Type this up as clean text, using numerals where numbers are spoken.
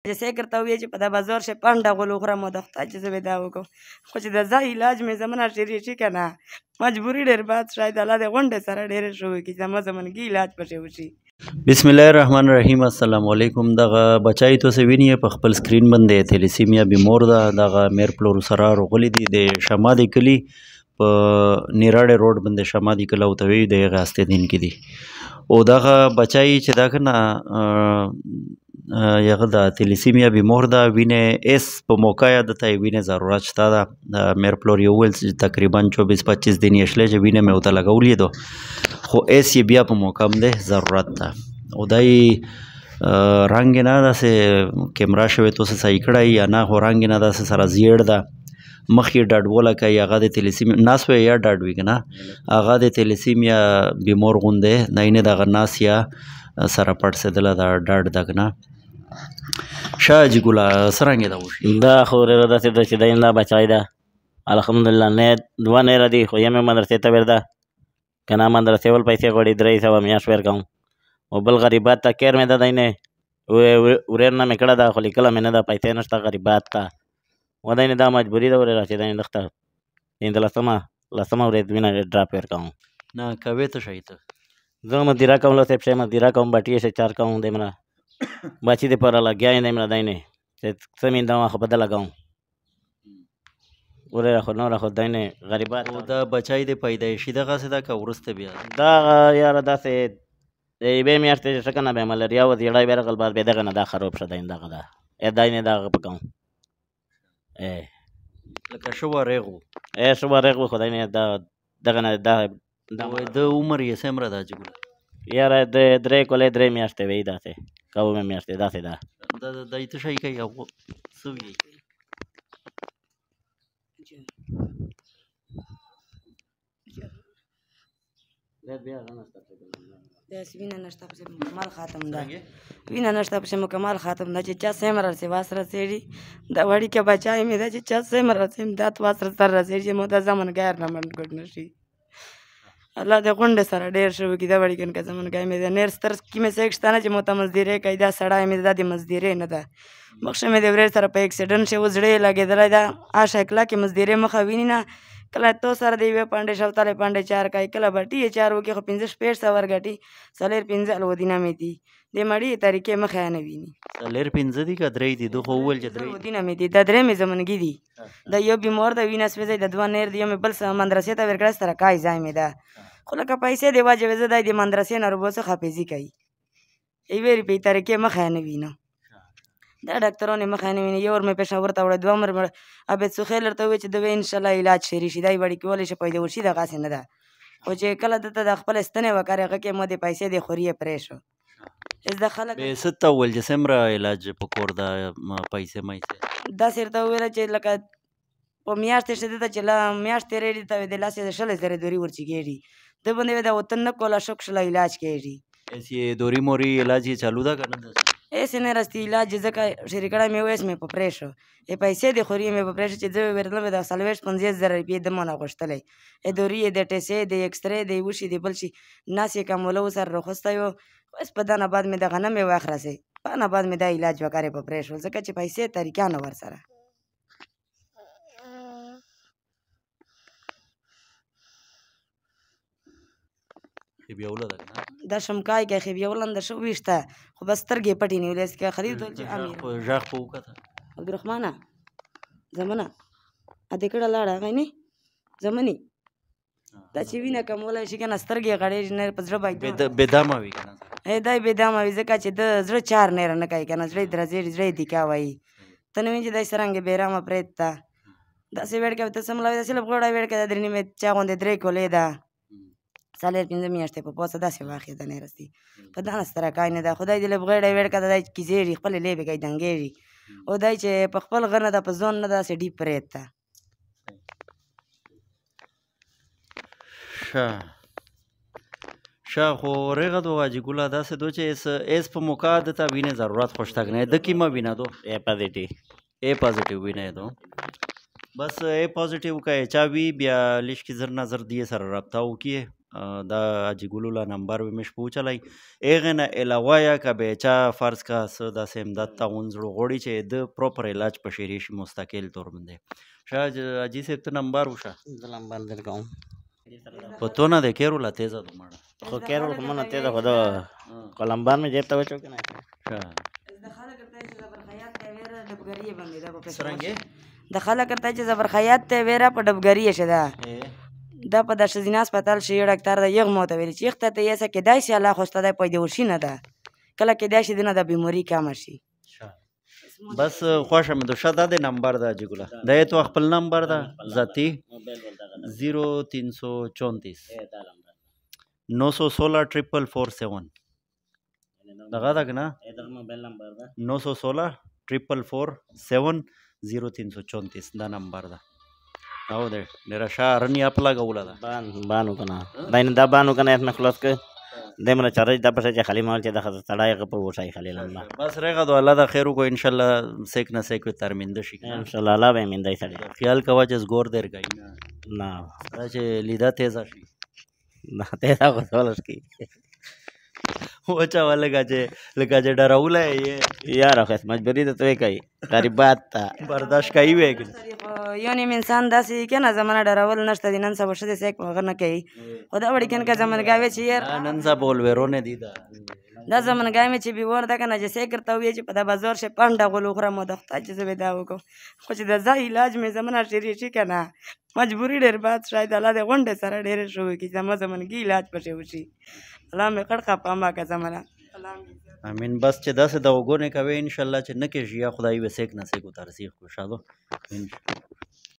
چې سیکر ته ووایي چې په دا بازار شي پنډه غول وخورم او د خدای چې زه به دا وکړم خو چې د ځای علاج مې زمونه شروع شي که نه مجبوري ډېر بد شاید الله د غونډې سره ډېرې شو وکړي زما زمونګي علاج پکې وشي. بسم الله الرحمن الرحیم. السلام علیکم. دغه بچای تاسو وینئ په خپل سکرین باندې تھیلیسیمیا بیمور ده. دغه میر پلور سره راغلي دي د شمادي کلی په نیراړې روډ باندې شمادي کلی ورته وایي د هغې هستهدین کې دي او دغه بچای چې دا که نه هغه د تھیلیسیمیا بیمور ده. وینې ایس په موقع یې دته یې وینې ضرورت شته ده. د میر پلور یې وویل چې تقریبا 24-25 دن یې شلی چې وینې مې ورته لګولې ده خو ایس یې بیا په موقع باندې ضرورت ده او دا یې رنګ یې نه داسې کیمرا شوی تاسو صحیح کړی یا نه خو رنګ یې نه داسې سره زیړ ده مخ یې ډاډوله کوي هغه د تھیلیسیمیا ناس وی یا ډاډ وي که نه هغه د تھیلیسیمیا بیمور غوندې دا یې نه دغه ناس یا سره پړسېدله دا ډاډ ده که نه. ښه حاجي ګله څرنګې ده وشي دا خو ورېره داسې ده چې دا دا بچای ده الحمدلله نه دوه نیره دي خو یم مدرسې ته ورده که نه مدرسې ول پیسې غواړي 300 میاشت ورکوم او بل غریبات ته کیر مې ده دی نه ورېر نه مې کړه ده خو لیکله مې نه ده پیسې نشته غریبات ته و دی نه دا مجبوري ده ورېره چې دی دښته لسمه ورځ وینه ډراپ ورکوم نه کوې ته شی ته زه مدیره کوم له صاحب شی مدیره کوم بټې شی چار کوم دی مره بچی دې پره لګیا یې دی مره دی نه چې څه مې دا خو په ده لګوم ورېره خو نوره خو دی نه غریبات دا بچای د پیدایشي دغسې ده که وروسته بیا دا یاره داسې د یوې میاشتې چې ښه که نه بیا ملریا و زیړی بیا رغل بعد بیا دغه نه دا خراب شه دی دغه ده دی نه دغه په کوم لکه ښه وارېغ و ښه وارېغ و خو دی نه دغه نه د عمر یې څومره ده حاجي ګله یاره د 3 کولې 3 میاشتې وی داسې کومې میاشتې داسې ده دا یې څه شی کوي او څه وي داسې وینه نشته پسې مکمل ختم ده وینه نشته پسې مکمل ختم ده چې چا سیم راسي واس رسېږي دا وړیکه بچای مې ده چې چا سیم راسي امداد واس سر رسېږي چې مو دا زمن غیر نه منډ ګډ نشي الله د غونډې سره ډېر ښه وکړي دا وړیکن که زمونګی مې د نیر ستر کې مې څه شته نه چې مو ته مزدیرۍ کوي دا سړی مې دا د مزدیرۍ نه ده مخشه مې د ورېر سره په اکسیډنټ شي اوس زړه یې لګېدلی ده شکله کې مزدیرۍ مخه ویني نه کله تو سره د یوې پنډې شوتلې پنډې چار کوي کله بټي یې چار وکړي خو 15-16 ورګټي 4-5 ودینه مې دي د مړي طریقې مخه یې نه ویني 4-5 دي که 3 دي دو خو وویل چې 3 ودینه مې دي دا 3 مې زمونګي دي د یو بیمار د وینه سوځي د 2 نیر دی یو مې بل مدرسې ته ورکړی سره کای ځای مې ده خو لکه پیسې دی واجبې زه دی د مدرسې نه روبوڅه حافظي کوي یوې روپۍ طریقې مخه یې نه وینه دا ډاکټران یې مخه یې نه ویني یو ور مې پېښور ته وړی 2 ور عبید سخیل ورته ووایي چې د وی انشاءالله علاج شری شي دا یې وړي کولی شي پیدا وشي دغسې نه ده خو چې کله دته د خپل ستنې وکړې هغه کې مو د پیسې د خوري یې پرې شو اوس د خلک څه ته وویل چې څومره علاج په کور ده پیسې مایسې داسې ورته وویله چې لکه په میاشتې شته ده چې له میاشت تېرېږي ته د لاسې د 20,000 دوري ورچېږي ده باندې د وطن نه کوله شک شله علاج کېږي ایسې دوری موري علاج یې چالو ده که نه ده ایسې نه راستی علاج ځکه شروع کړی مې ویس مې په پرې شو پیسې د خوري مې په پرې شو چې زه ورتلم د 40-50,000 روپۍ د مونه غوښتلی دوري یې د ټیسې د ایکسرې د وشي د بل شي ناس یې کموله و سره راخوستی و بس په دا نه بعد مې دغه نه مې واخرسې په نه بعد مې دا علاج وکړې په پرې شو ځکه چې پیسې طریقه نه ورسره خیبیوله ده که نه دا شمکای کې خیبیولن د ښه ویشته خو بس سترګې پټې نیولې که خرید ول چې امیر غږ په وکته عبدالرحمنه زمنه ا دې کړه لاړه هغه نه زمني دا چې وینه کمولی شي که نه سترګې غړېږي نه په زړه باندې بېدامه وي که نه دا یې بېدامه وي ځکه چې د زړه چار نیره نه کوي که نه زړه یې درزېږي زړه یې دیکا وایي ته نه وینې چې داسې څرنګه بېرامه پرېت ده داسې ویړ کوي ته سملا داسې لږ غوړه ویړ کوي دا 3 نیمې چا غوندې 3 کولې ده 4-5 میاشتې په پوسه داسې واخې ده نیرستي په دا نه ستره کای نه ده خدای دې لږ غېړه ویړ کړه دی کیزېږي خپلې لیبې کوي دنګېږي او دی چې په خپل غر نه ده په ځون نه ده داسې ډیپ پرېت ده ښه خو ورېغه دو حاجي ګله داسې دو چې ایس په موقع دته وینې ضرورت خو شته که نه د کیمه وینه دو اے پازیټیو وینه یې دو بس اے پازیټیو که ایچ آی وي بیا لږ کې زر نه زر دې سره رابطه وکړي دا حاجي ګلو لا نمبر وي مش پوچلی هغې نه علاوه یا که به چا فرض کا څه داسې امداد تعاون زړه غواړي چې د پروپر علاج په شری شي مستقل طور باندې شاه حاجي صاحب ته نمبر وشه زه نمبر در کوم په تو نه دی کیرو لا تیزه دو مړه خو کیرول خو مونه تیزه خو د قلمبان مې جیب ته وچو که نه د خلک کرتا چې زبر خیاط ته ویرا په ډبګری شده دا په د شزینا هسپتال شي ډاکټر د یغ موته ویل چې ته ته یې سکه دای سي الله خوسته د پیدا ورشي نه ده کله کې دای شي دنه د بیماری کم شي بس خوښه مې د شاده د نمبر دا جګولا د تو خپل نمبر دا ذاتی 0334 916 447 دغه دا کنه موبایل نمبر دا 916 447 0334 دا نمبر دا او دې ډېره ښه رنی اپ لګوله ده بانو که نه دا نه دا بانو که نه اسمه خلاص که دمره چارج دا پسې چې خالي مال چې د ښځه سړی هغه په وشای خالي لمبا بس رېغه دو الله دا خیر وکړو انشاءالله سیک نه سیک ترمنده شي انشاءالله الله به میندای سړی خیال کوه چې زګور در گئی نه دا چې لیده تیزه شي نه تیزه خو سولس کی وچا لگا چې ډراوله یې یاره خو مجبوري ده توی کوي غریبات ته برداشت کوي وې یو نیم انسان داسې که نه زمانه ډرول نشته دي نن سبا ښځې سیک هغه نه کوي خو دا وړي کن که زمانګاوې چې یار نن سبا ولورونه دي دا زمانګاوې چې بیور ده که نه چې سیک درته ووایي چې په دا بازار شي پنډه غول وخورم او د خدای چې زه به دا وکړم خو چې د ځای علاج مې زمانه شری شي که نه مجبوري ډېر باد شاید الله دې غونډې سره ډېرې شو وکړي زما زمانګي علاج پسې وشي الله مې کړ پاما که زمانه امین بس چې داسې د وګونې کوي انشاءالله چې نه کېږي یا خدای به سیک نه سیک و ترسیخ کو شادو